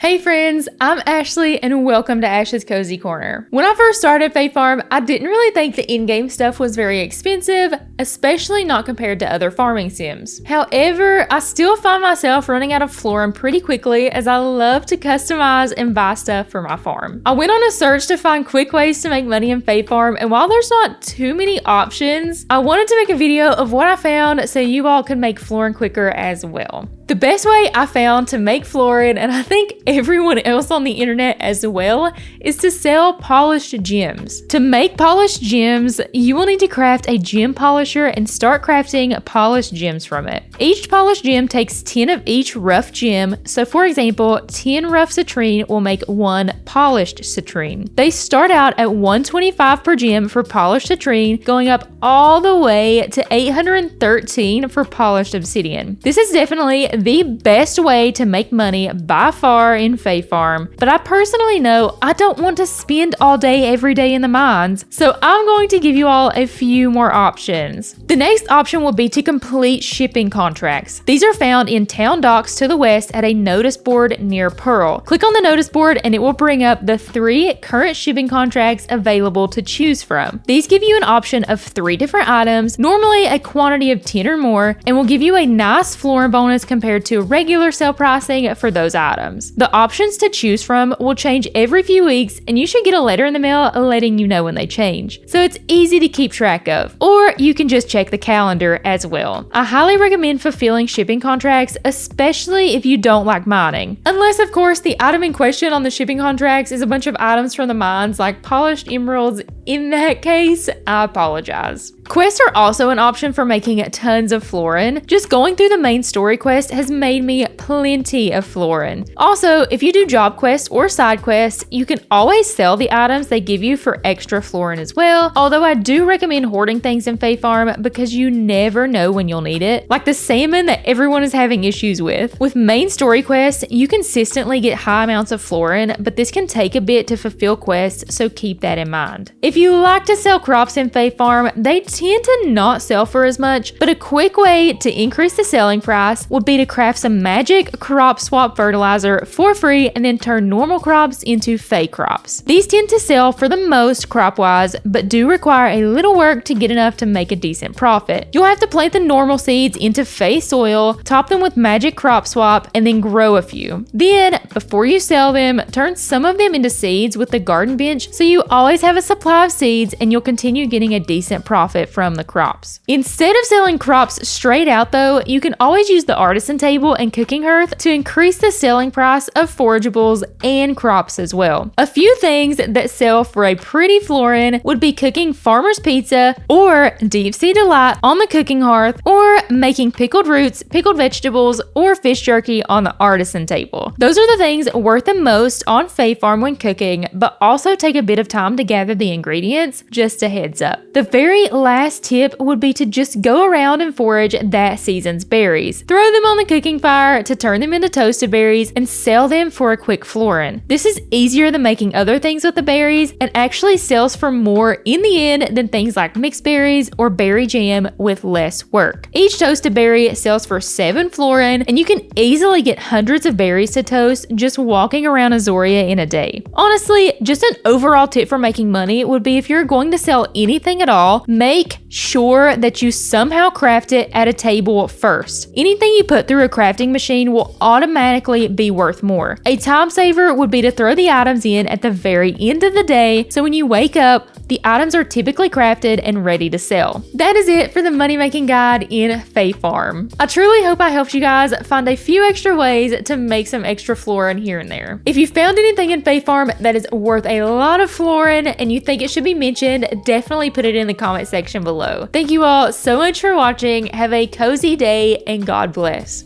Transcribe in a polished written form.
Hey friends, I'm Ashley and welcome to Ash's Cozy Corner. When I first started Fae Farm, I didn't really think the in-game stuff was very expensive, especially not compared to other farming sims. However, I still find myself running out of Florin pretty quickly as I love to customize and buy stuff for my farm. I went on a search to find quick ways to make money in Fae Farm, and while there's not too many options, I wanted to make a video of what I found so you all could make Florin quicker as well. The best way I found to make Florin, and I think everyone else on the internet as well, is to sell polished gems. To make polished gems, you will need to craft a gem polisher and start crafting polished gems from it. Each polished gem takes 10 of each rough gem, so for example, 10 rough citrine will make 1 polished citrine. They start out at $125 per gem for polished citrine, going up all the way to $813 for polished obsidian. This is definitely the best way to make money by far in Fae Farm, but I personally know I don't want to spend all day every day in the mines, so I'm going to give you all a few more options. The next option will be to complete shipping contracts. These are found in town docks to the west at a notice board near Pearl. Click on the notice board and it will bring up the 3 current shipping contracts available to choose from. These give you an option of 3 different items, normally a quantity of 10 or more, and will give you a nice Florin bonus compared to regular sale pricing for those items. The options to choose from will change every few weeks, and you should get a letter in the mail letting you know when they change, so it's easy to keep track of. Or you can just check the calendar as well. I highly recommend fulfilling shipping contracts, especially if you don't like mining. Unless, of course, the item in question on the shipping contracts is a bunch of items from the mines like polished emeralds. In that case, I apologize. Quests are also an option for making tons of Florin. Just going through the main story quest has made me plenty of Florin. Also, if you do job quests or side quests, you can always sell the items they give you for extra Florin as well, although I do recommend hoarding things in Fae Farm because you never know when you'll need it, like the salmon that everyone is having issues with. With main story quests, you consistently get high amounts of Florin, but this can take a bit to fulfill quests, so keep that in mind. If you like to sell crops in Fae Farm, they tend to not sell for as much, but a quick way to increase the selling price would be to craft some magic crop swap fertilizer for free and then turn normal crops into Fae Crops. These tend to sell for the most crop-wise, but do require a little work to get enough to make a decent profit. You'll have to plant the normal seeds into Fae soil, top them with magic crop swap, and then grow a few. Then, before you sell them, turn some of them into seeds with the garden bench so you always have a supply of seeds and you'll continue getting a decent profit from the crops. Instead of selling crops straight out though, you can always use the Artisan table and cooking hearth to increase the selling price of forageables and crops as well. A few things that sell for a pretty Florin would be cooking farmer's pizza or deep sea delight on the cooking hearth, or making pickled roots, pickled vegetables, or fish jerky on the Artisan table. Those are the things worth the most on Fae Farm when cooking, but also take a bit of time to gather the ingredients. Just a heads up. The very last tip would be to just go around and forage that season's berries. Throw them on the cooking fire to turn them into toasted berries and sell them for a quick Florin. This is easier than making other things with the berries and actually sells for more in the end than things like mixed berries or berry jam with less work. Each toasted berry sells for 7 Florin, and you can easily get hundreds of berries to toast just walking around Azoria in a day. Honestly, just an overall tip for making money would be, if you're going to sell anything at all, make sure that you somehow craft it at a table first. Anything you put through a crafting machine will automatically be worth more. A time saver would be to throw the items in at the very end of the day, so when you wake up, the items are typically crafted and ready to sell. That is it for the money making guide in Fae Farm. I truly hope I helped you guys find a few extra ways to make some extra Florin here and there. If you found anything in Fae Farm that is worth a lot of Florin and you think it should be mentioned, definitely put it in the comment section below. Thank you all so much for watching. Have a cozy day and God bless.